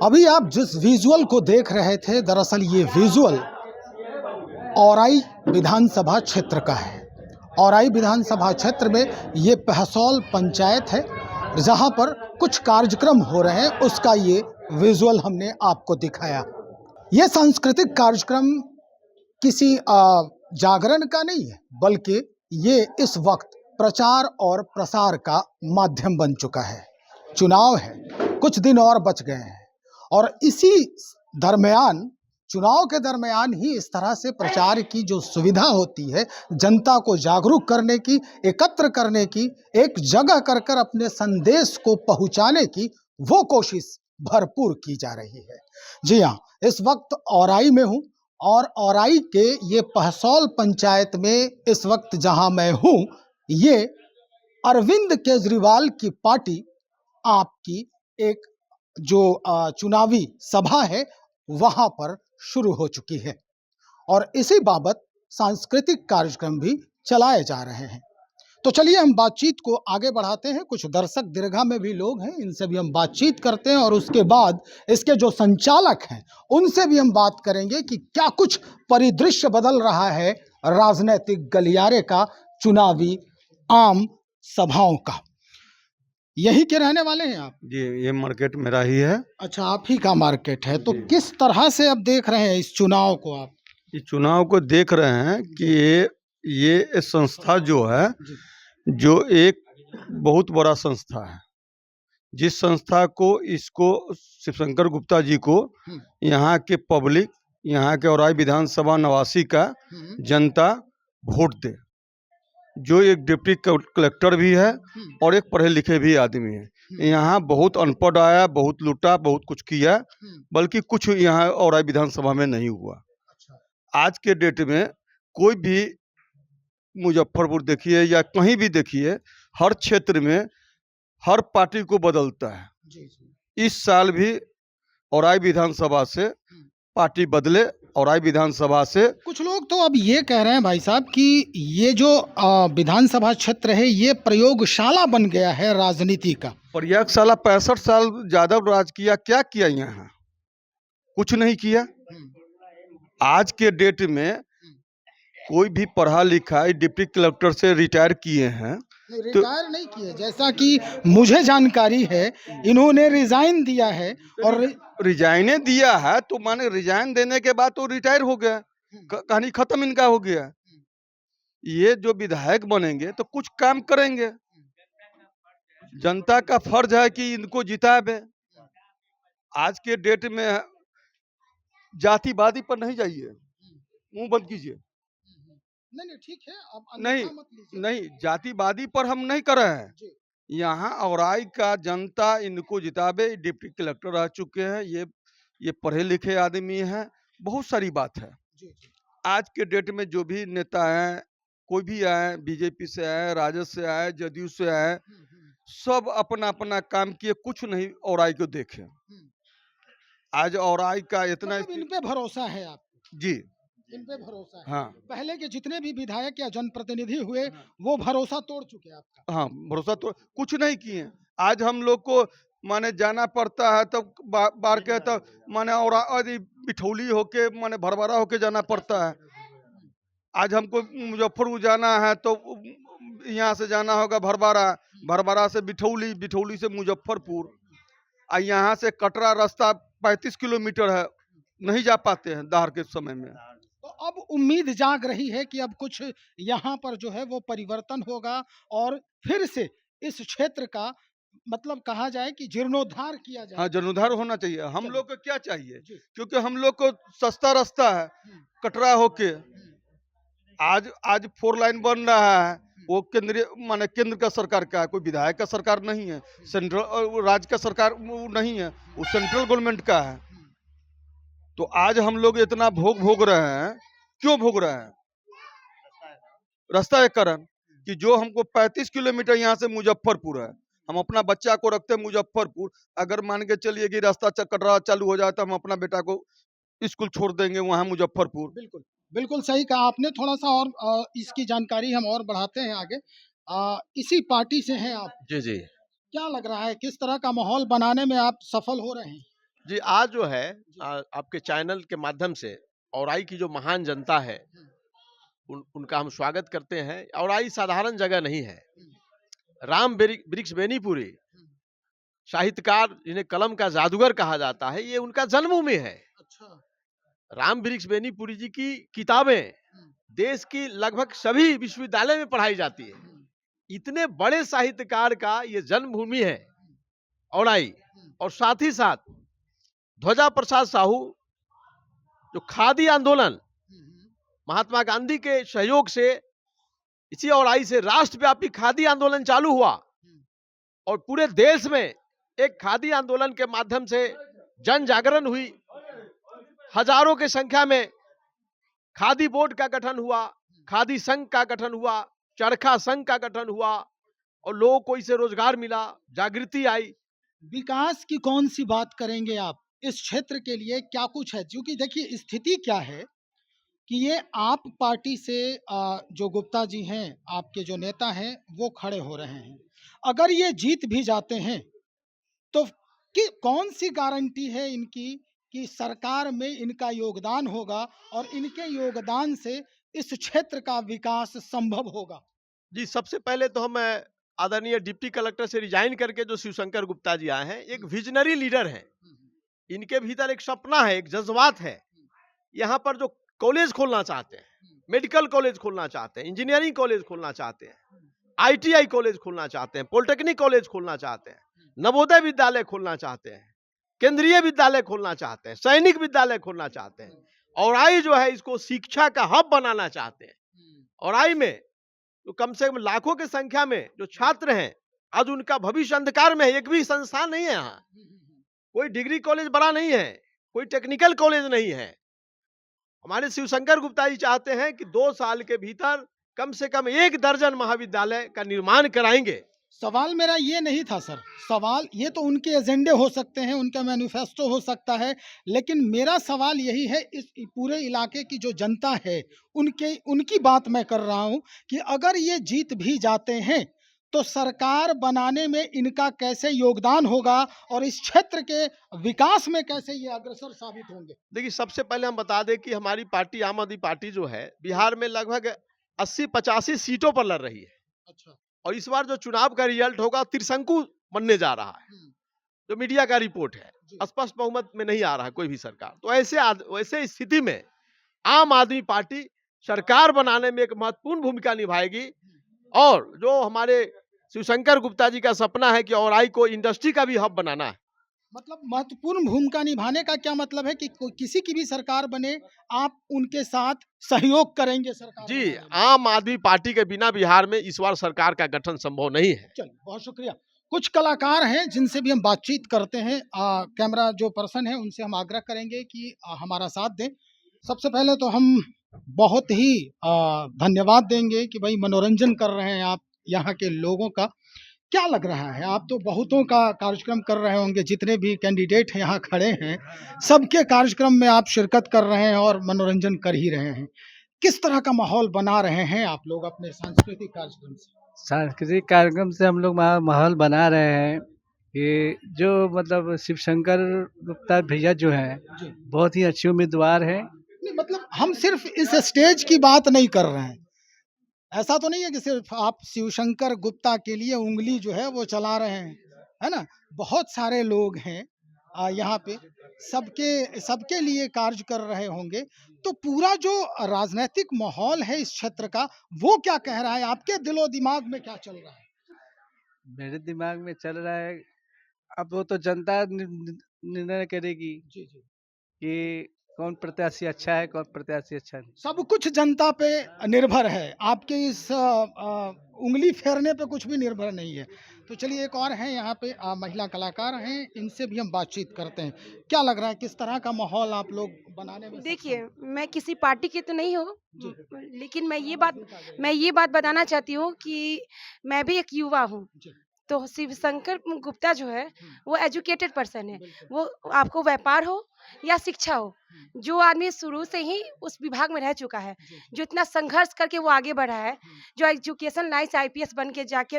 अभी आप जिस विजुअल को देख रहे थे, दरअसल ये विजुअल औराई विधानसभा क्षेत्र का है। औराई विधानसभा क्षेत्र में ये पहसौल पंचायत है, जहां पर कुछ कार्यक्रम हो रहे हैं, उसका ये विजुअल हमने आपको दिखाया। ये सांस्कृतिक कार्यक्रम किसी जागरण का नहीं है, बल्कि ये इस वक्त प्रचार और प्रसार का माध्यम बन चुका है। चुनाव है, कुछ दिन और बच गए हैं और इसी दरमियान, चुनाव के दरमियान ही इस तरह से प्रचार की जो सुविधा होती है, जनता को जागरूक करने की, एकत्र करने की, एक जगह कर कर अपने संदेश को पहुंचाने की, वो कोशिश भरपूर की जा रही है। जी हाँ, इस वक्त औराई में हूँ और औराई के ये पहसौल पंचायत में इस वक्त जहां मैं हूँ, ये अरविंद केजरीवाल की पार्टी आपकी एक जो चुनावी सभा है वहां पर शुरू हो चुकी है और इसी बाबत सांस्कृतिक कार्यक्रम भी चलाए जा रहे हैं। तो चलिए हम बातचीत को आगे बढ़ाते हैं। कुछ दर्शक दीर्घा में भी लोग हैं, इनसे भी हम बातचीत करते हैं और उसके बाद इसके जो संचालक हैं उनसे भी हम बात करेंगे कि क्या कुछ परिदृश्य बदल रहा है राजनीतिक गलियारे का, चुनावी आम सभाओं का। यही के रहने वाले हैं आप? जी, ये मार्केट मेरा ही है। अच्छा, आप ही का मार्केट है। तो किस तरह से अब देख रहे हैं इस चुनाव को आप? इस चुनाव को देख रहे हैं कि ये संस्था जो है, जो एक बहुत बड़ा संस्था है, जिस संस्था को इसको शिवशंकर गुप्ता जी को यहाँ के पब्लिक, यहाँ के औराई विधानसभा नवासी का जनता वोट दे, जो एक डिप्टी कलेक्टर भी है और एक पढ़े लिखे भी आदमी है। यहाँ बहुत अनपढ़ आया, बहुत लूटा, बहुत कुछ किया, बल्कि कुछ यहाँ औराई विधानसभा में नहीं हुआ। आज के डेट में कोई भी मुजफ्फरपुर देखिए या कहीं भी देखिए, हर क्षेत्र में हर पार्टी को बदलता है। इस साल भी औराई विधानसभा से पार्टी बदले, औराई विधानसभा से कुछ लोग तो अब ये कह रहे हैं भाई साहब कि ये जो विधानसभा क्षेत्र है ये प्रयोगशाला बन गया है राजनीति का। प्रयोगशाला 65 साल यादव राज किया, क्या किया यहाँ? कुछ नहीं किया। आज के डेट में कोई भी पढ़ा लिखा डिप्टी कलेक्टर से रिटायर किए हैं, रिटायर नहीं किए, जैसा कि मुझे जानकारी है इन्होंने रिजाइन दिया है। और रिजाइने दिया है तो माने रिजाइन देने के बाद तो रिटायर हो गया, कहानी खत्म इनका हो गया। ये जो विधायक बनेंगे तो कुछ काम करेंगे, जनता का फर्ज है कि इनको जितावे। आज के डेट में जातिवादी पर नहीं जाइए, मुंह बंद कीजिए। नहीं ठीक है, अब नहीं, जातिवादी पर हम नहीं कर रहे हैं। यहाँ औराई का जनता इनको जितावे। डिप्टी कलेक्टर रह चुके हैं, ये पढ़े लिखे आदमी हैं, बहुत सारी बात है। आज के डेट में जो भी नेता हैं, कोई भी आए, बीजेपी से आए, राजद से आए, जदयू से आए, सब अपना अपना काम किए, कुछ नहीं औराई को देखे। आज औराई का इतना इन पे भरोसा है आप? जी, इन पे भरोसा है। हाँ। पहले के जितने भी विधायक या जनप्रतिनिधि हुए वो भरोसा तोड़ चुके हैं आपका? हाँ, भरोसा तो कुछ नहीं किए। आज हम लोग को माने जाना पड़ता है तो बार के तो माने और बिठौली होके माने भरभरा होके जाना पड़ता है। आज हमको मुजफ्फरपुर जाना है तो यहाँ से जाना होगा भरभरा, भरभरा से बिठौली, बिठौली से मुजफ्फरपुर, और यहाँ से कटरा रास्ता 35 किलोमीटर है, नहीं जा पाते हैं दाहर के समय में। तो अब उम्मीद जाग रही है कि अब कुछ यहाँ पर जो है वो परिवर्तन होगा और फिर से इस क्षेत्र का मतलब कहा जाए कि जीर्णोद्धार किया जाए। हाँ, जीर्णोद्धार होना चाहिए। हम लोग को क्या चाहिए, क्योंकि हम लोग को सस्ता रास्ता है कटरा होके। आज 4 लाइन बन रहा है, वो केंद्रीय माने केंद्र का सरकार का है, कोई विधायक का सरकार नहीं है, सेंट्रल राज्य का सरकार नहीं है, वो सेंट्रल गवर्नमेंट का है। तो आज हम लोग इतना भोग रहे हैं, क्यों भोग रहे हैं? रास्ता के कारण कि जो हमको 35 किलोमीटर यहाँ से मुजफ्फरपुर है, हम अपना बच्चा को रखते हैं मुजफ्फरपुर, अगर मान के चलिए कि रास्ता कटरा चालू हो जाए तो हम अपना बेटा को स्कूल छोड़ देंगे वहाँ मुजफ्फरपुर। बिल्कुल बिल्कुल सही कहा आपने। थोड़ा सा और इसकी जानकारी हम और बढ़ाते हैं आगे। इसी पार्टी से हैं आप? जी जी। क्या लग रहा है किस तरह का माहौल बनाने में आप सफल हो रहे हैं? जी, आज जो है आपके चैनल के माध्यम से औराई की जो महान जनता है उनका हम स्वागत करते हैं। औराई साधारण जगह नहीं है। राम वृक्ष बेनीपुरी साहित्यकार जिन्हें कलम का जादूगर कहा जाता है, ये उनका जन्मभूमि है। अच्छा। राम वृक्ष बेनीपुरी जी की किताबें देश की लगभग सभी विश्वविद्यालय में पढ़ाई जाती है। इतने बड़े साहित्यकार का ये जन्मभूमि है औराई। और साथ ही साथ ध्वजा प्रसाद साहू जो खादी आंदोलन महात्मा गांधी के सहयोग से इसी औराई से राष्ट्रव्यापी खादी आंदोलन चालू हुआ और पूरे देश में एक खादी आंदोलन के माध्यम से जन जागरण हुई। हजारों की संख्या में खादी बोर्ड का गठन हुआ, खादी संघ का गठन हुआ, चरखा संघ का गठन हुआ और लोगों को इससे रोजगार मिला, जागृति आई। विकास की कौन सी बात करेंगे आप? इस क्षेत्र के लिए क्या कुछ है? क्योंकि देखिए स्थिति क्या है कि ये आप पार्टी से जो गुप्ता जी हैं, आपके जो नेता हैं, वो खड़े हो रहे हैं। अगर ये जीत भी जाते हैं तो कि कौन सी गारंटी है इनकी कि सरकार में इनका योगदान होगा और इनके योगदान से इस क्षेत्र का विकास संभव होगा? जी, सबसे पहले तो हम आदरणीय डिप्टी कलेक्टर से रिजाइन करके जो शिवशंकर गुप्ता जी आए हैं, एक विजनरी लीडर हैं। इनके भीतर एक सपना है, एक जज्बात है। यहाँ पर जो कॉलेज खोलना चाहते हैं, मेडिकल कॉलेज खोलना चाहते हैं, इंजीनियरिंग कॉलेज खोलना चाहते हैं, ITI कॉलेज खोलना चाहते हैं, पॉलिटेक्निक कॉलेज खोलना चाहते हैं, नवोदय विद्यालय खोलना चाहते हैं, केंद्रीय विद्यालय खोलना चाहते हैं, सैनिक विद्यालय खोलना चाहते हैं। औराई जो है इसको शिक्षा का हब बनाना चाहते हैं। औराई में तो कम से कम लाखों की संख्या में जो छात्र हैं, आज उनका भविष्य अंधकार में है। एक भी संस्थान नहीं है यहाँ, कोई डिग्री कॉलेज बड़ा नहीं है, कोई टेक्निकल कॉलेज नहीं है। हमारे शिवशंकर गुप्ता जी चाहते हैं कि 2 साल के भीतर कम से कम 1 दर्जन महाविद्यालय का निर्माण कराएंगे। सवाल मेरा ये नहीं था सर, सवाल ये तो उनके एजेंडे हो सकते हैं, उनका मैनिफेस्टो हो सकता है, लेकिन मेरा सवाल यही है इस पूरे इलाके की जो जनता है उनकी बात मैं कर रहा हूं कि अगर ये जीत भी जाते हैं तो सरकार बनाने में इनका कैसे योगदान होगा और इस क्षेत्र के विकास में कैसे ये अग्रसर साबित होंगे? देखिए, सबसे पहले हम बता दें कि हमारी पार्टी आम आदमी पार्टी जो है बिहार में लगभग 80-85 सीटों पर लड़ रही है। अच्छा। और इस बार जो चुनाव का रिजल्ट होगा त्रिशंकु बनने जा रहा है, जो मीडिया का रिपोर्ट है। स्पष्ट बहुमत में नहीं आ रहा है कोई भी सरकार। तो ऐसे स्थिति में आम आदमी पार्टी सरकार बनाने में एक महत्वपूर्ण भूमिका निभाएगी। और जो हमारे शिवशंकर गुप्ता जी का सपना है कि औराई को इंडस्ट्री का भी हब बनाना है। मतलब महत्वपूर्ण भूमिका निभाने का क्या मतलब है कि किसी की भी सरकार बने आप उनके साथ सहयोग करेंगे सरकार? जी, आम आदमी पार्टी के बिना बिहार में इस बार सरकार का गठन संभव नहीं है। चलिए, बहुत शुक्रिया। कुछ कलाकार हैं जिनसे भी हम बातचीत करते हैं, कैमरा जो पर्सन है उनसे हम आग्रह करेंगे कि हमारा साथ दें। सबसे पहले तो हम बहुत ही धन्यवाद देंगे कि भाई मनोरंजन कर रहे हैं आप यहाँ के लोगों का। क्या लग रहा है? आप तो बहुतों का कार्यक्रम कर रहे होंगे, जितने भी कैंडिडेट यहाँ खड़े हैं सबके कार्यक्रम में आप शिरकत कर रहे हैं और मनोरंजन कर ही रहे हैं। किस तरह का माहौल बना रहे हैं आप लोग अपने सांस्कृतिक कार्यक्रम से? सांस्कृतिक कार्यक्रम से हम लोग माहौल बना रहे हैं कि जो मतलब शिवशंकर गुप्ता भैया जो हैं जी। बहुत ही अच्छे उम्मीदवार हैं। नहीं, मतलब हम सिर्फ इस स्टेज की बात नहीं कर रहे हैं। ऐसा तो नहीं है कि सिर्फ आप शिवशंकर गुप्ता के लिए उंगली जो है वो चला रहे हैं, है ना? बहुत सारे लोग हैं यहाँ पे, सबके लिए कार्य कर रहे होंगे। तो पूरा जो राजनीतिक माहौल है इस क्षेत्र का, वो क्या कह रहा है? आपके दिलो दिमाग में क्या चल रहा है? मेरे दिमाग में चल रहा है, अब वो तो जनता निर्णय करेगी जी जी। कि कौन प्रत्याशी अच्छा है, कौन प्रत्याशी अच्छा नहीं। सब कुछ जनता पे निर्भर है, आपके इस उंगली फेरने पे कुछ भी निर्भर नहीं है। तो चलिए, एक और हैं यहाँ पे महिला कलाकार हैं, इनसे भी हम बातचीत करते हैं। क्या लग रहा है, किस तरह का माहौल आप लोग बनाने में? देखिए, मैं किसी पार्टी की तो नहीं हूँ, जी। लेकिन मैं ये बात बताना चाहती हूँ कि मैं भी एक युवा हूँ। जी। तो शिवशंकर गुप्ता जो है वो एजुकेटेड पर्सन है। बिल्कुल। वो आपको व्यापार हो या शिक्षा हो जो आदमी शुरू से ही उस विभाग में रह चुका है, जो इतना संघर्ष करके वो आगे बढ़ा है, जो एजुकेशन लाइन से आईपीएस बन के जाके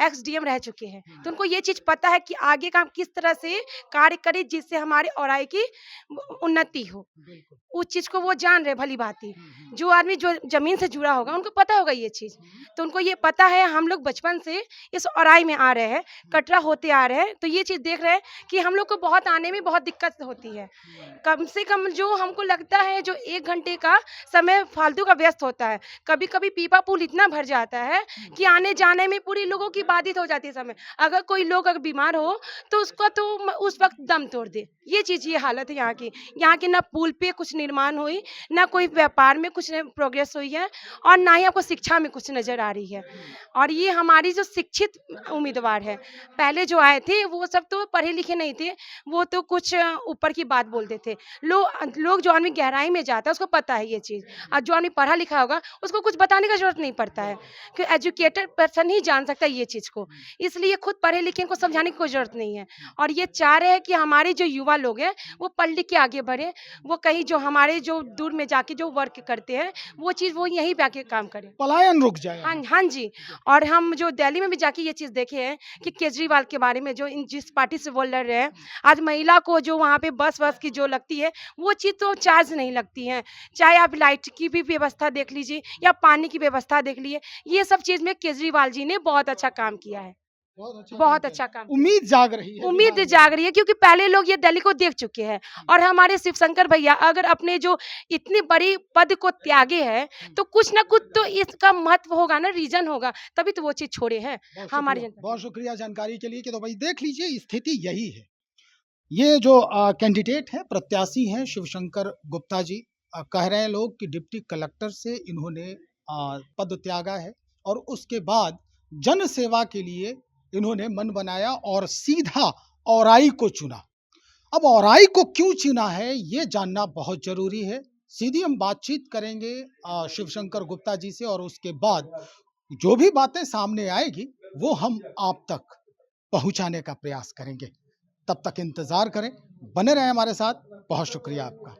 एक्सडीएम रह चुके हैं, तो उनको ये चीज पता है कि आगे का हम किस तरह से कार्य करें जिससे हमारे औराई की उन्नति हो। उस चीज को वो जान रहे भली भांति। जो आदमी जो जमीन से जुड़ा होगा उनको पता होगा ये चीज, तो उनको ये पता है। हम लोग बचपन से इस औराई में आ रहे हैं, कटरा होते आ रहे हैं, तो ये चीज देख रहे हैं कि हम लोग को बहुत आने में बहुत दिक्कत होती है। कम से कम जो हमको लगता है जो 1 घंटे का समय फालतू का व्यस्त होता है। कभी कभी पीपा पुल इतना भर जाता है कि आने जाने में पूरी लोगों की बाधित हो जाती है समय। अगर कोई लोग अगर बीमार हो तो उसका तो उस वक्त दम तोड़ दे। ये चीज ये हालत है यहाँ की। यहाँ की ना पुल पे कुछ निर्माण हुई, ना कोई व्यापार में कुछ प्रोग्रेस हुई है, और ना ही आपको शिक्षा में कुछ नजर आ रही है। और ये हमारी जो शिक्षित उम्मीदवार है, पहले जो आए थे वो सब तो पढ़े लिखे नहीं थे, वो तो कुछ ऊपर की बात बोलते थे। लोग जो आदमी गहराई में जाता है उसको पता है ये चीज, और जो आदमी पढ़ा लिखा होगा उसको कुछ बताने का जरूरत नहीं पड़ता है, कि एजुकेटेड पर्सन ही जान सकता है ये चीज को। इसलिए खुद पढ़े लिखे को समझाने की कोई जरूरत नहीं है। और ये चाह रहे हैं कि हमारे जो युवा लोग हैं वो पढ़ लिख के आगे बढ़े, वो कहीं जो हमारे जो दूर में जाके जो वर्क करते हैं वो चीज वो यहीं पे आके काम करें, पलायन रुक जाए। हाँ जी। और हम जो दिल्ली में भी जाके ये चीज देखे हैं कि केजरीवाल के बारे में जो जिस पार्टी से वो लड़ रहे हैं, आज महिला को जो वहाँ पे बस की जो लगती है वो चीज तो चार्ज नहीं लगती है। चाहे आप लाइट की भी व्यवस्था देख लीजिए या पानी की व्यवस्था देख लीजिए, ये सब चीज में केजरीवाल जी ने बहुत अच्छा काम किया है। बहुत अच्छा काम। उम्मीद जाग रही है, उम्मीद जाग रही है, क्योंकि पहले लोग ये दिल्ली को देख चुके हैं। और हमारे शिवशंकर भैया अगर अपने जो इतनी बड़ी पद को त्यागे हैं तो कुछ ना कुछ तो इसका महत्व होगा ना, रीजन होगा, तभी तो वो चीज छोड़े हैं हमारी जनता। बहुत शुक्रिया जानकारी के लिए। कि तो भाई देख लीजिए स्थिति यही है। ये जो कैंडिडेट है, प्रत्याशी हैं शिवशंकर गुप्ता जी, कह रहे हैं लोग कि डिप्टी कलेक्टर से इन्होंने पद त्यागा है और उसके बाद जन सेवा के लिए इन्होंने मन बनाया और सीधा औराई को चुना। अब औराई को क्यों चुना है ये जानना बहुत जरूरी है। सीधी हम बातचीत करेंगे शिवशंकर गुप्ता जी से, और उसके बाद जो भी बातें सामने आएगी वो हम आप तक पहुंचाने का प्रयास करेंगे। तब तक इंतजार करें, बने रहें हमारे साथ। बहुत शुक्रिया आपका।